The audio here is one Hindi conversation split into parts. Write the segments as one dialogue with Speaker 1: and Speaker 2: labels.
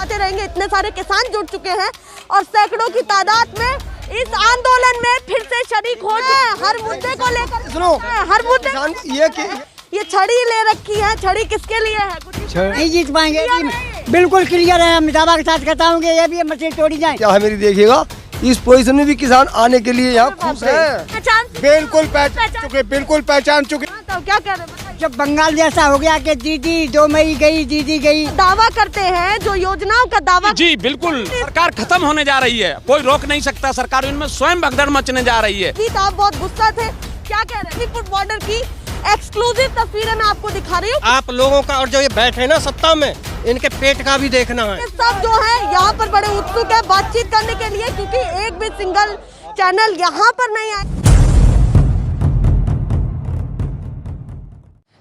Speaker 1: दिखाते रहेंगे। इतने सारे किसान जुड़ चुके हैं और सैकड़ों की तादाद में इस आंदोलन में फिर से शरीक हो चुके हैं। हर मुद्दे को लेकर
Speaker 2: सुनो,
Speaker 1: हर मुद्दे ये छड़ी ले रखी है। छड़ी किसके लिए है? कुछ
Speaker 3: नहीं जीत पाएंगे, बिल्कुल क्लियर है। हम दावा के साथ कहता हूँ कि ये भी मशीन तोड़ी जाए।
Speaker 2: क्या है मेरी देखिएगा, इस पोजीशन में भी किसान आने के लिए यहाँ खुश है।
Speaker 1: बिल्कुल
Speaker 2: पहचान चुके।
Speaker 1: तो क्या कह रहे हैं?
Speaker 3: जब बंगाल जैसा हो गया कि दीदी 2 मई गई, दीदी गई,
Speaker 1: दावा करते हैं जो योजनाओं का दावा।
Speaker 4: जी बिल्कुल, सरकार खत्म होने जा रही है, कोई रोक नहीं सकता। सरकार इनमें स्वयं भगदड़ मचने जा रही है।
Speaker 1: आप बहुत गुस्सा थे, क्या कह रहे हैं? फुट बॉर्डर की एक्सक्लूसिव तस्वीरें मैं आपको दिखा रही हूँ।
Speaker 2: आप लोगों का और जो ये बैठे ना सत्ता में, इनके पेट का भी देखना है।
Speaker 1: सब जो है यहाँ पर बड़े उत्सुक है बातचीत करने के लिए, क्योंकि एक भी सिंगल चैनल यहाँ पर नहीं आए।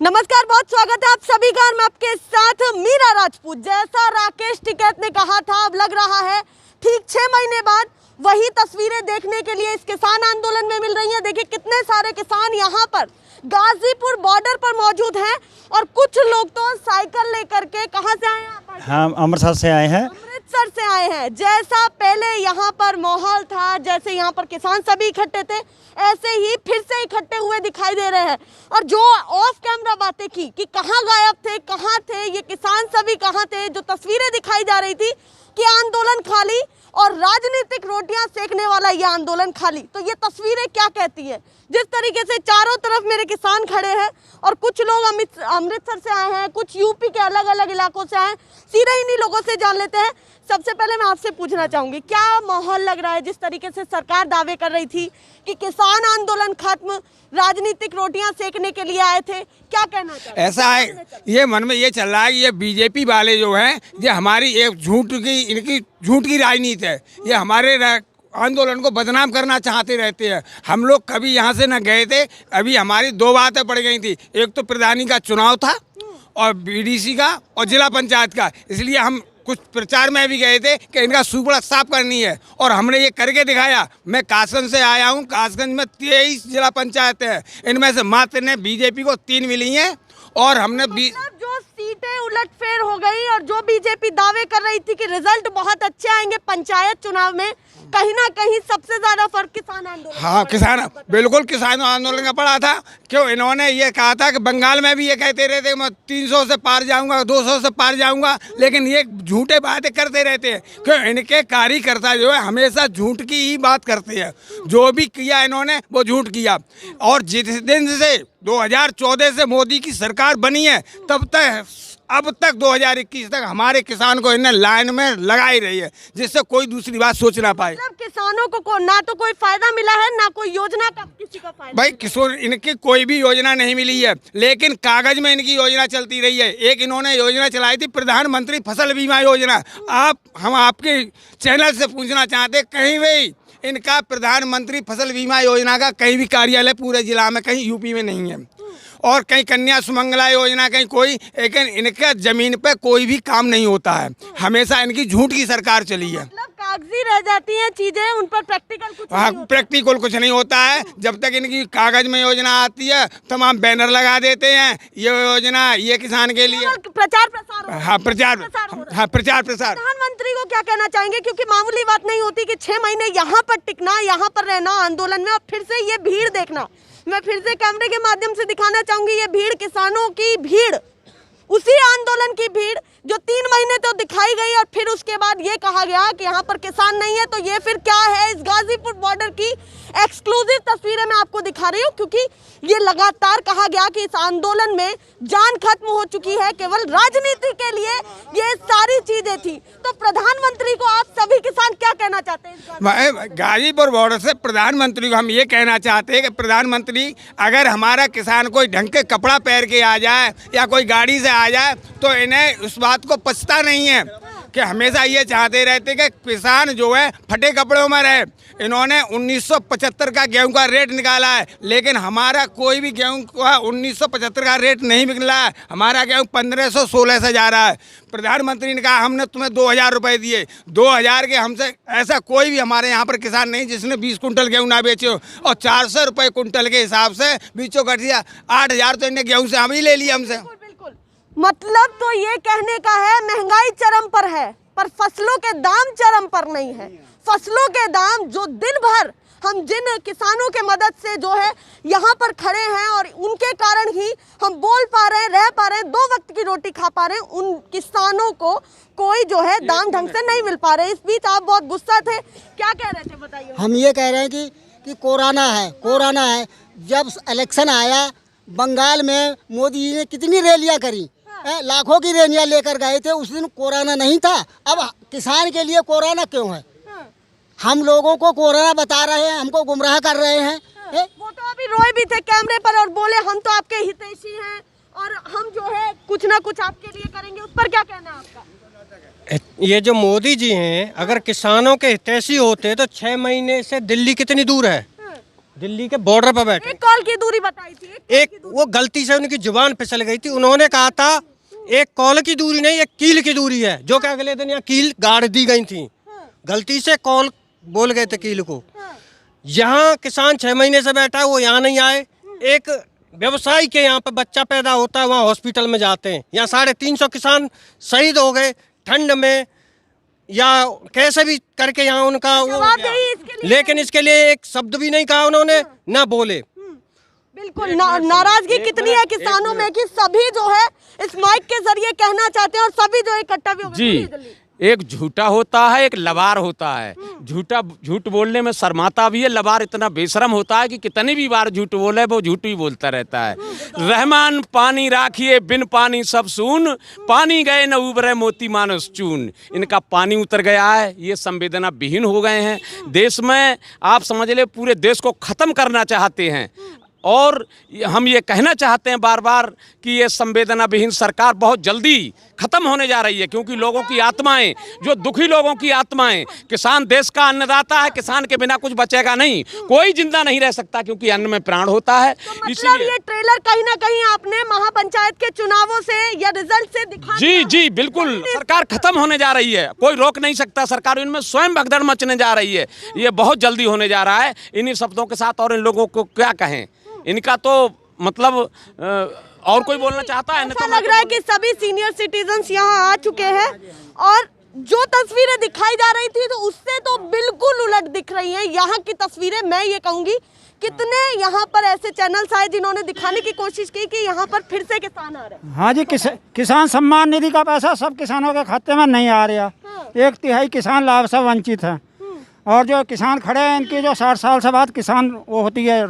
Speaker 1: नमस्कार, बहुत स्वागत है आप सभी का। मैं आपके साथ मीरा राजपूत। जैसा राकेश टिकैत ने कहा था, अब लग रहा है ठीक 6 महीने बाद वही तस्वीरें देखने के लिए इस किसान आंदोलन में मिल रही हैं। देखिए कितने सारे किसान यहाँ पर गाजीपुर बॉर्डर पर मौजूद हैं और कुछ लोग तो साइकिल लेकर के कहाँ से आए हैं?
Speaker 5: हम अमृतसर से आए हैं।
Speaker 1: अमृतसर से आए हैं। जैसा पहले यहाँ पर माहौल था, जैसे यहाँ पर किसान सभी इकट्ठे थे, ऐसे ही फिर से इकट्ठे हुए दिखाई दे रहे हैं। और जो ऑफ कैमरा बातें की कि कहाँ गायब थे, कहाँ थे ये किसान, सभी कहाँ थे, जो तस्वीरें दिखाई जा रही थी कि आंदोलन खाली और राजनीतिक रोटियां सेकने वाला ये आंदोलन खाली। तो ये तस्वीरें क्या कहती है? जिस तरीके से चारों तरफ मेरे किसान खड़े हैं और कुछ लोग अमृतसर से आए हैं, कुछ यूपी के अलग अलग इलाकों से आए हैं। सीधे इन्हीं लोगों से जान लेते हैं। सबसे पहले मैं आपसे पूछना चाहूंगी, क्या माहौल लग रहा है? जिस तरीके से सरकार दावे कर रही थी कि किसान आंदोलन खत्म, राजनीतिक रोटियां सेकने के लिए आए थे, क्या कहना चाहिए?
Speaker 6: ऐसा है, ये मन में ये चल रहा है कि ये बीजेपी वाले जो हैं, ये हमारी एक इनकी झूठ की राजनीति है। ये हमारे आंदोलन को बदनाम करना चाहते रहते हैं। हम लोग कभी यहाँ से न गए थे। अभी हमारी 2 बातें पड़ गई थी, एक तो प्रधानी का चुनाव था और बीडीसी का और जिला पंचायत का। इसलिए हम कुछ प्रचार में भी गए थे कि इनका सुपड़ा साफ करनी है और हमने ये करके दिखाया। मैं कासगंज से आया हूँ। कासगंज में 23 जिला पंचायत है, इनमें से मात्र ने बीजेपी को 3 मिली हैं और हमने
Speaker 1: जो सीटें उलटफेर हो गई और जो बीजेपी दावे कर रही थी कि रिजल्ट बहुत अच्छे आएंगे पंचायत चुनाव में, कहीं ना कहीं सबसे ज्यादा फर्क किसान आंदोलन।
Speaker 6: हाँ, बिल्कुल किसान आंदोलन का पड़ा था। क्यों? इन्होंने ये कहा था कि बंगाल में भी ये कहते रहते मैं 300 से पार जाऊंगा, 200 से पार जाऊंगा, लेकिन ये झूठे बातें करते रहते हैं। क्यों? इनके कार्यकर्ता जो है हमेशा झूठ की ही बात करते हैं। जो भी किया इन्होंने वो झूठ किया। और जिस दिन से 2014 से मोदी की सरकार बनी है, तब तक अब तक 2021 तक हमारे किसान को इन्हें लाइन में लगाई रही है, जिससे कोई दूसरी बात सोच ना पाए।
Speaker 1: मतलब किसानों को ना तो कोई फायदा मिला है, ना कोई योजना का किसी का फायदा।
Speaker 6: भाई किशोर, इनकी कोई भी योजना नहीं मिली है, लेकिन कागज में इनकी योजना चलती रही है। एक इन्होंने योजना चलाई थी, प्रधानमंत्री फसल बीमा योजना। हम आपके चैनल से पूछना चाहते, कहीं भी इनका प्रधानमंत्री फसल बीमा योजना का कहीं भी कार्यालय पूरे जिला में, कहीं यूपी में नहीं है। और कहीं कन्या सुमंगला योजना, कहीं कोई, लेकिन इनके जमीन पे कोई भी काम नहीं होता है। हमेशा इनकी झूठ की सरकार चली है।
Speaker 1: मतलब कागजी रह जाती हैं चीजें, उन पर प्रैक्टिकल कुछ नहीं होता।
Speaker 6: प्रैक्टिकल कुछ नहीं होता है। जब तक इनकी कागज में योजना आती है, तमाम बैनर लगा देते हैं, ये योजना ये किसान के लिए
Speaker 1: प्रचार प्रसार।
Speaker 6: हाँ, प्रचार प्रसार।
Speaker 1: प्रधानमंत्री को क्या कहना चाहेंगे? क्योंकि मामूली बात नहीं होती कि 6 महीने यहाँ पर टिकना, यहाँ पर रहना आंदोलन में, और फिर से ये भीड़ देखना। मैं फिर से कैमरे के माध्यम से दिखाना चाहूंगी, ये भीड़ किसानों की भीड़, उसी आंदोलन की भीड़ जो 3 महीने तो दिखाई गई और फिर उसके बाद ये कहा गया कि यहाँ पर किसान नहीं है। तो ये फिर क्या है? इस गाजीपुर बॉर्डर की एक्सक्लूसिव तस्वीरें मैं आपको दिखा रही हूँ, क्योंकि ये लगातार कहा गया कि इस आंदोलन में जान खत्म हो चुकी है, केवल राजनीति के लिए ये सारी चीजें थी। तो प्रधानमंत्री को आप सभी किसान क्या कहना चाहते हैं?
Speaker 6: गाजीपुर बॉर्डर से प्रधानमंत्री को हम ये कहना चाहते हैं कि प्रधानमंत्री, अगर हमारा किसान कोई ढंग के कपड़ा पहन के आ जाए या कोई गाड़ी से आ जाए, तो इन्हें उस बात को पछता नहीं है कि हमेशा ये चाहते रहते कि किसान जो है फटे कपड़ों में रहे। इन्होंने 1975 का गेहूं का रेट निकाला है, लेकिन हमारा कोई भी गेहूं का 1975 का रेट नहीं निकला है। हमारा गेहूं 1516 से जा रहा है। प्रधानमंत्री ने कहा हमने तुम्हें 2000 रुपये दिए, 2000 के हमसे ऐसा कोई भी हमारे यहाँ पर किसान नहीं जिसने 20 कुंटल गेहूं ना बेचे हो। और 400 रुपये कुंटल के हिसाब से बीचों कट दिया 8000, तो इन्हें गेहूं से हम ही ले लिया हमसे।
Speaker 1: मतलब तो ये कहने का है महंगाई चरम पर है, पर फसलों के दाम चरम पर नहीं है। फसलों के दाम जो दिन भर हम जिन किसानों के मदद से जो है यहाँ पर खड़े हैं और उनके कारण ही हम बोल पा रहे हैं, रह पा रहे हैं, 2 वक्त की रोटी खा पा रहे हैं, उन किसानों को कोई जो है दाम ढंग से नहीं मिल पा रहे। इस बीच आप बहुत गुस्सा थे, क्या कह रहे थे बताइए?
Speaker 3: हम ये कह रहे हैं कि कोरोना है। जब इलेक्शन आया बंगाल में मोदी जी ने कितनी रैलियां करी, लाखों की रैलियां लेकर गए थे। उस दिन कोरोना नहीं था। अब किसान के लिए कोरोना क्यों है? हम लोगों को कोरोना बता रहे हैं, हमको गुमराह कर रहे हैं।
Speaker 1: वो तो अभी रोए भी थे कैमरे पर और बोले हम तो आपके हितैषी हैं और हम जो है कुछ ना कुछ आपके लिए करेंगे। उस पर क्या कहना है आपका?
Speaker 5: ये जो मोदी जी हैं, अगर किसानों के हितैषी होते तो 6 महीने से दिल्ली कितनी दूर है? दिल्ली के बॉर्डर पर बैठे।
Speaker 1: 1 कॉल की दूरी बताई थी।
Speaker 5: एक वो गलती से उनकी जुबान फिसल गई थी। उन्होंने कहा था 1 कॉल की दूरी नहीं, 1 कील की दूरी है, जो कि अगले दिन यहाँ कील गाड़ दी गई थी। गलती से कॉल बोल गए थे कील को। यहाँ किसान 6 महीने से बैठा है, वो यहाँ नहीं आए। एक व्यवसायी के यहाँ पर बच्चा पैदा होता है, वहाँ हॉस्पिटल में जाते हैं। यहाँ 350 किसान शहीद हो गए ठंड में, या कैसे भी करके यहाँ उनका वो, लेकिन इसके लिए एक शब्द भी नहीं कहा उन्होंने, ना बोले।
Speaker 1: बिल्कुल नाराजगी कितनी है किसानों में कि सभी जो है इस माइक के जरिए कहना चाहते हैं और सभी जो इकट्ठा भी हो
Speaker 4: जी। एक झूठा होता है, एक लबार होता है। झूठ बोलने में शर्माता भी है। लबार इतना बेशरम होता है कि कितनी भी बार झूठ बोले वो झूठ ही बोलता रहता है। रहमान पानी राखिए बिन पानी सब सून, पानी गए न उबरे मोती मानस चून। इनका पानी उतर गया है, ये संवेदना विहीन हो गए हैं। देश में आप समझ ले पूरे देश को ख़त्म करना चाहते हैं और हम ये कहना चाहते हैं बार बार कि ये संवेदना विहीन सरकार बहुत जल्दी खत्म होने जा रही है, क्योंकि लोगों की आत्माएं, जो दुखी लोगों की आत्माएं, किसान देश का अन्नदाता है, किसान के बिना कुछ बचेगा नहीं, कोई जिंदा नहीं रह सकता क्योंकि अन्न में प्राण होता है।
Speaker 1: तो मतलब ये ट्रेलर कहीं ना कहीं आपने महापंचायत के चुनावों से या रिजल्ट से दिखा
Speaker 4: जी जी बिल्कुल, सरकार खत्म होने जा रही है, कोई रोक नहीं सकता। सरकार इनमें स्वयं भगदड़ मचने जा रही है, ये बहुत जल्दी होने जा रहा है। इन्हीं शब्दों के साथ और इन लोगों को क्या कहें, इनका तो मतलब और कोई बोलना चाहता है?
Speaker 1: ऐसा लग रहा है कि सभी सीनियर सिटीजन्स यहाँ आ चुके हैं और जो तस्वीरें दिखाई जा रही थी तो उससे तो बिल्कुल उलट दिख रही हैं यहाँ की तस्वीरें। मैं ये कहूँगी कितने यहाँ पर ऐसे चैनल्स आए जिन्होंने दिखाने की कोशिश की कि यहाँ पर फिर से किसान आ रहे हैं।
Speaker 7: हाँ जी, किसान सम्मान निधि का पैसा सब किसानों के खाते में नहीं आ रहा। 1/3 किसान लाभ से वंचित है और जो किसान खड़े हैं इनकी जो 60 साल से बाद किसान वो होती है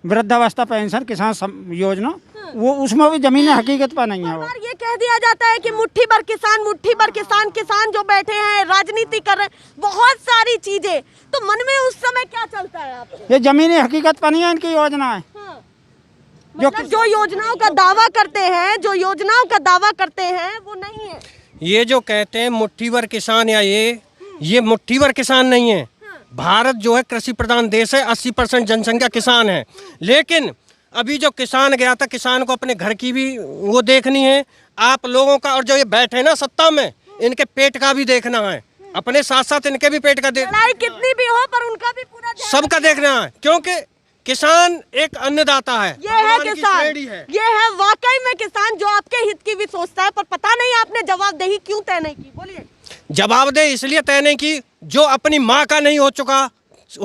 Speaker 7: वृद्धावस्था पेंशन किसान योजना, वो उसमें भी जमीनें हकीकत पर नहीं है। वो
Speaker 1: ये कह दिया जाता है कि मुट्ठी भर किसान, किसान जो बैठे हैं राजनीति कर रहे हैं, बहुत सारी चीजें। तो मन में उस समय क्या चलता है आपके?
Speaker 7: ये जमीनें हकीकत पर नहीं है, इनकी योजना है।
Speaker 1: मतलब जो योजनाओं का दावा करते हैं वो नहीं है।
Speaker 5: ये जो कहते हैं मुट्ठी भर किसान, या ये मुट्ठी भर किसान नहीं है। भारत जो है कृषि प्रधान देश है, 80% जनसंख्या किसान है। लेकिन अभी जो किसान गया था, किसान को अपने घर की भी वो देखनी है आप लोगों का, और जो ये बैठे ना सत्ता में, इनके पेट का भी देखना है, अपने साथ साथ इनके भी पेट का
Speaker 1: लड़ाई कितनी भी हो पर उनका भी पूरा
Speaker 5: सबका देखना है, क्योंकि किसान एक अन्नदाता है।
Speaker 1: ये है किसान, ये है वाकई में किसान जो आपके हित की भी सोचता है। पर पता नहीं आपने जवाबदेही क्यों तय नहीं की? बोलिए।
Speaker 5: जवाबदेही इसलिए तय नहीं की जो अपनी माँ का नहीं हो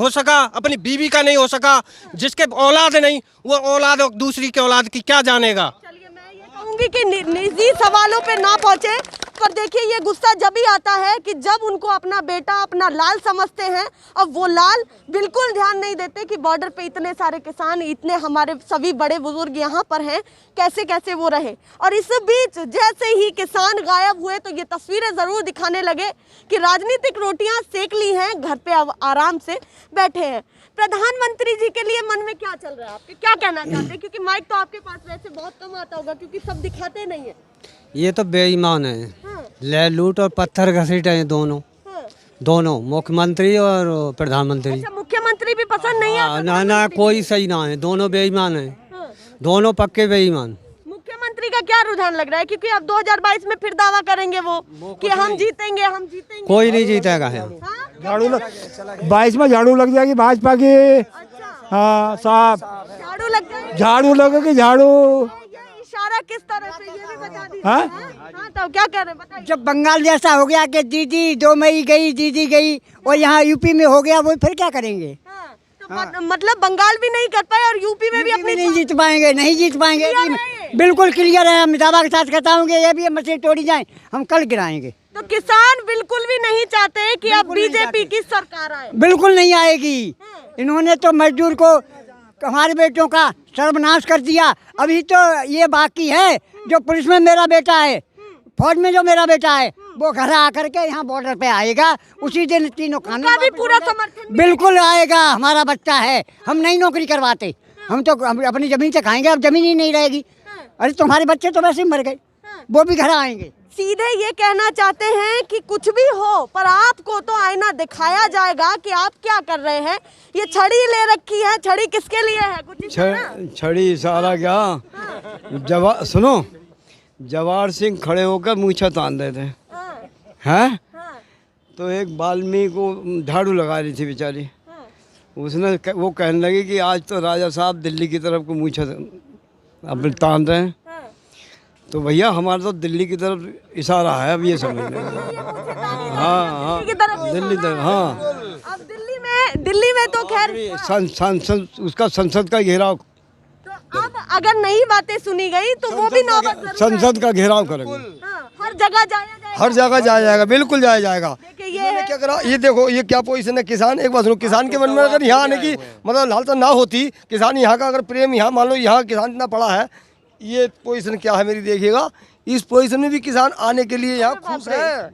Speaker 5: सका, अपनी बीवी का नहीं हो सका, जिसके औलाद नहीं, वो औलाद दूसरी के औलाद की क्या जानेगा।
Speaker 1: चलिए मैं ये कहूँगी कि निजी सवालों पे ना पहुँचे, पर देखिए ये गुस्सा जब ही आता है कि जब उनको अपना बेटा, अपना लाल समझते हैं और वो लाल बिल्कुल ध्यान नहीं देते कि बॉर्डर पे इतने सारे किसान, इतने हमारे सभी बड़े बुजुर्ग यहाँ पर हैं, कैसे कैसे वो रहे। और इस बीच जैसे ही किसान गायब हुए तो ये तस्वीरें ज़रूर दिखाने लगे कि राजनीतिक रोटियाँ सेक ली हैं, घर पे आराम से बैठे हैं। प्रधानमंत्री जी के लिए मन में क्या चल रहा है आपके, क्या कहना चाहते हैं? क्योंकि माइक तो आपके पास वैसे बहुत कम आता होगा क्योंकि सब दिखाते नहीं है।
Speaker 8: ये तो बेईमान है, ले लूट और पत्थर घसीट है दोनों मुख्यमंत्री और प्रधानमंत्री।
Speaker 1: अच्छा, मुख्यमंत्री भी पसंद नहीं है?
Speaker 8: ना कोई सही ना है, दोनों बेईमान है, दोनों पक्के बेईमान।
Speaker 1: मुख्यमंत्री का क्या रुझान लग रहा है? क्योंकि अब 2022 में फिर दावा करेंगे वो कि हम जीतेंगे।
Speaker 8: कोई नहीं जीतेगा।
Speaker 7: झाड़ू 22 में झाड़ू लग जाएगी भाजपा की। हाँ साहब,
Speaker 1: झाड़ू लग जाएगी।
Speaker 7: झाड़ू लगेगी, झाड़ू।
Speaker 1: गुजारा किस तरह से ये भी बता दीजिए।
Speaker 7: हाँ?
Speaker 1: हाँ, तो क्या कह रहे हैं बताइए।
Speaker 9: जब बंगाल जैसा हो गया कि दीदी 2 मई गई, दीदी गई, और यहाँ यूपी में हो गया, वो फिर क्या करेंगे?
Speaker 1: हाँ, तो मतलब बंगाल भी नहीं कर पाए और यूपी में भी अपनी
Speaker 9: नहीं जीत पाएंगे, नहीं जीत पाएंगे। बिल्कुल क्लियर है, हम दावा के साथ कहता हूँ कि ये भी मशीन तोड़ी जाए, हम कल गिराएंगे।
Speaker 1: तो किसान बिल्कुल भी नहीं चाहते कि अब बीजेपी की सरकार आए।
Speaker 9: बिल्कुल नहीं आएगी। इन्होंने तो मजदूर को, हमारे बेटों का सर्वनाश कर दिया। अभी तो ये बाकी है जो पुलिस में मेरा बेटा है, फौज में जो मेरा बेटा है, वो घर आकर के यहाँ बॉर्डर पे आएगा, उसी दिन तीनों कानून
Speaker 1: का भी पूरा समर्थन
Speaker 9: बिल्कुल आएगा। हमारा बच्चा है, हम नहीं नौकरी करवाते, हम तो अपनी जमीन से खाएंगे, अब जमीन ही नहीं रहेगी। अरे तुम्हारे बच्चे तो वैसे ही मर गए, वो भी घर आएंगे।
Speaker 1: सीधे ये कहना चाहते हैं कि कुछ भी हो पर आपको तो आईना दिखाया जाएगा कि आप क्या कर रहे हैं। ये छड़ी ले रखी है, छड़ी किसके लिए है? कुछ
Speaker 2: छड़ी सारा क्या सुनो, जवाहर सिंह खड़े होकर मूछा तान रहे थे, हैं? तो एक बाल्मीकि को झाड़ू लगा रही थी बेचारी, उसने वो कहने लगी कि आज तो राजा साहब दिल्ली की तरफ को मूछा अपने तान रहे हैं। तो भैया हमारा तो दिल्ली की तरफ इशारा है, अब ये समझ लें। हाँ, दिल्ली तरफ। हाँ,
Speaker 1: अब दिल्ली में तो खैर
Speaker 2: संसद, उसका संसद का घेराव,
Speaker 1: तो अब अगर नई बातें सुनी गई तो वो भी नौबत जरूर
Speaker 2: संसद का घेराव करेंगे।
Speaker 1: हाँ, हर जगह जाया जाएगा,
Speaker 2: हर जगह जाया जाएगा, बिल्कुल जाया जाएगा।
Speaker 1: देखिए ये है।
Speaker 2: क्या करा, ये देखो ये क्या पोजीशन है। किसान, एक बात सुनो, किसान के मन में अगर यहाँ आने की मतलब लालसा ना होती, किसान यहाँ का अगर प्रेम, यहाँ मान लो यहाँ किसान इतना पड़ा है, ये पोजीशन क्या है मेरी देखिएगा। इस पोजीशन में भी किसान आने के लिए यहाँ खुश है,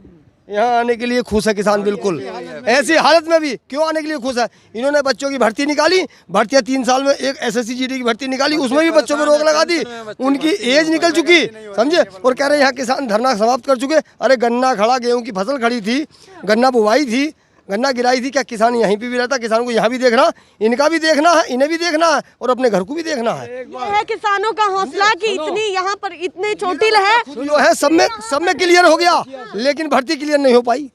Speaker 2: यहाँ आने के लिए खुश है किसान बिल्कुल। ऐसी हालत में भी क्यों आने के लिए खुश है? इन्होंने बच्चों की भर्ती निकाली, भर्तियाँ 3 साल में एक SSC GD की भर्ती निकाली, उसमें भी बच्चों पर रोक लगा दी, उनकी एज निकल चुकी, समझे? और कह रहे हैं यहाँ किसान धरना समाप्त कर चुके। अरे गन्ना खड़ा, गेहूँ की फसल खड़ी थी, गन्ना बुवाई थी, गन्ना गिराई थी, क्या किसान यहीं पे भी रहता? किसान को यहाँ भी देखना, इनका भी देखना है, इन्हें भी देखना है, और अपने घर को भी देखना है।
Speaker 1: ये है किसानों का हौसला कि इतनी यहाँ पर इतनी चोटिल है,
Speaker 2: जो है सब में क्लियर हो गया, लेकिन भर्ती क्लियर नहीं हो पाई।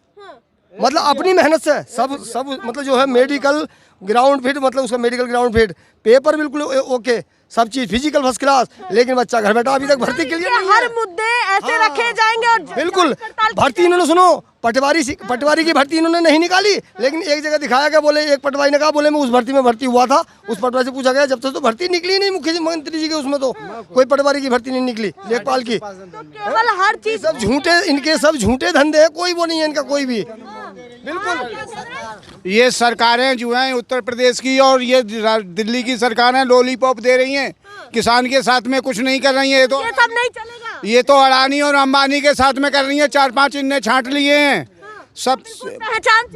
Speaker 2: मतलब अपनी मेहनत से सब मतलब जो है मेडिकल ग्राउंड फिट, मतलब उसका मेडिकल ग्राउंड फिट, पेपर बिल्कुल ओके, सब चीज फिजिकल फर्स्ट क्लास, लेकिन बच्चा घर बैठा अभी तक भर्ती क्लियर नहीं है।
Speaker 1: हर मुद्दे ऐसे रखे जाएंगे और
Speaker 2: बिल्कुल भर्ती इन्होंने, सुनो, पटवारी की भर्ती इन्होंने नहीं निकाली, लेकिन एक जगह दिखाया गया, बोले एक पटवारी ने कहा, बोले मैं उस भर्ती में भर्ती हुआ था। उस पटवारी से पूछा गया, जब तक तो भर्ती निकली नहीं मुख्यमंत्री जी के उसमें तो कोई पटवारी की भर्ती नहीं निकली, लेखपाल की।
Speaker 1: केवल हर चीज
Speaker 2: सब झूठे, इनके सब झूठे धंधे हैं, कोई वो नहीं है इनका कोई भी।
Speaker 10: बिल्कुल ये सरकारें जो हैं उत्तर प्रदेश की और ये दिल्ली की सरकारें लॉलीपॉप दे रही हैं, किसान के साथ में कुछ नहीं कर रही हैं। ये
Speaker 1: सब नहीं चलेगा,
Speaker 10: ये तो अडानी और अंबानी के साथ में कर रही हैं। 4-5 इनने छांट लिए हैं, सब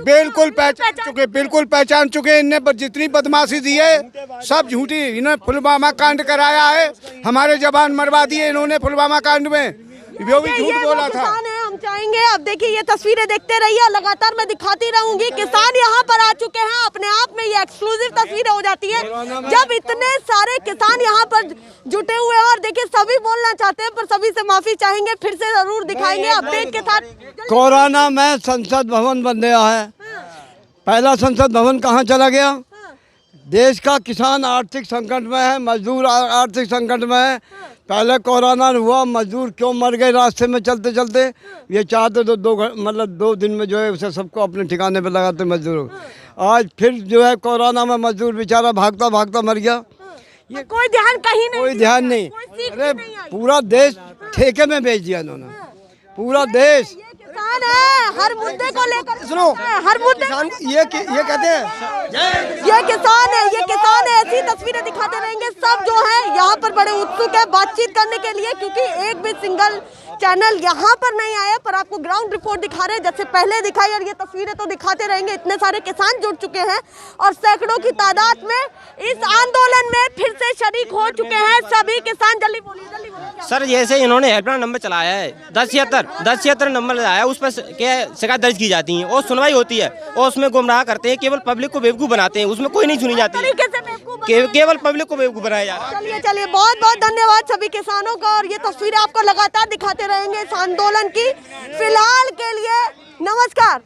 Speaker 10: बिल्कुल पहचान चुके। इनने जितनी बदमाशी दी है सब झूठी। इन्होंने पुलवामा कांड कराया है, हमारे जवान मरवा दिए इन्होंने पुलवामा कांड में, वो भी झूठ बोला था।
Speaker 1: हम चाहेंगे, अब देखिए ये तस्वीरें देखते रहिए, लगातार मैं दिखाती रहूंगी। किसान यहाँ पर आ चुके हैं, अपने आप में ये एक्सक्लूसिव तस्वीरें हो जाती है जब इतने सारे किसान यहाँ पर जुटे हुए हैं। और देखिए सभी बोलना चाहते हैं पर सभी से माफी चाहेंगे, फिर से जरूर दिखाएंगे अपडेट के साथ।
Speaker 2: कोरोना में संसद भवन बन गया है, पहला संसद भवन कहाँ चला गया? देश का किसान आर्थिक संकट में है, मजदूर आर्थिक संकट में है। पहले कोरोना हुआ, मजदूर क्यों मर गए रास्ते में चलते चलते? ये चाहते तो 2 दिन में जो है उसे सबको अपने ठिकाने पे लगाते मजदूर। आज फिर जो है कोरोना में मजदूर बेचारा भागता भागता मर गया।
Speaker 1: ये कोई ध्यान कहीं नहीं,
Speaker 2: कोई ध्यान नहीं। अरे पूरा देश ठेके में बेच दिया इन्होंने, पूरा देश।
Speaker 1: किसान है, हर मुद्दे को लेकर
Speaker 2: सुनो,
Speaker 1: हर मुद्दे
Speaker 2: ये कहते हैं
Speaker 1: ये किसान है। ऐसी तस्वीरें दिखाते रहेंगे। सब जो है यहाँ पर बड़े उत्सुक है बातचीत करने के लिए, क्योंकि एक भी सिंगल चैनल यहाँ पर नहीं आया, पर आपको ग्राउंड रिपोर्ट दिखा रहे हैं जैसे पहले दिखाई, और ये तस्वीरें तो दिखाते रहेंगे। इतने सारे किसान जुड़ चुके हैं और सैकड़ों की तादाद में इस आंदोलन में फिर से शरीक हो चुके हैं सभी किसान। जल्दी बोलिए
Speaker 11: सर। जैसे इन्होंने हेल्पलाइन नंबर चलाया है 1076 नंबर लगाया, उस पर शिकायत दर्ज की जाती है और सुनवाई होती है, और उसमें गुमराह करते हैं, केवल पब्लिक को बेवकूफ़ बनाते हैं, उसमें कोई नहीं सुनी जाती है, केवल पब्लिक को बेवकूफ़ बनाया जा रहा है।
Speaker 1: चलिए बहुत बहुत धन्यवाद सभी किसानों का, और ये तस्वीरें आपको लगातार दिखाते रहेंगे इस आंदोलन की। फिलहाल के लिए नमस्कार।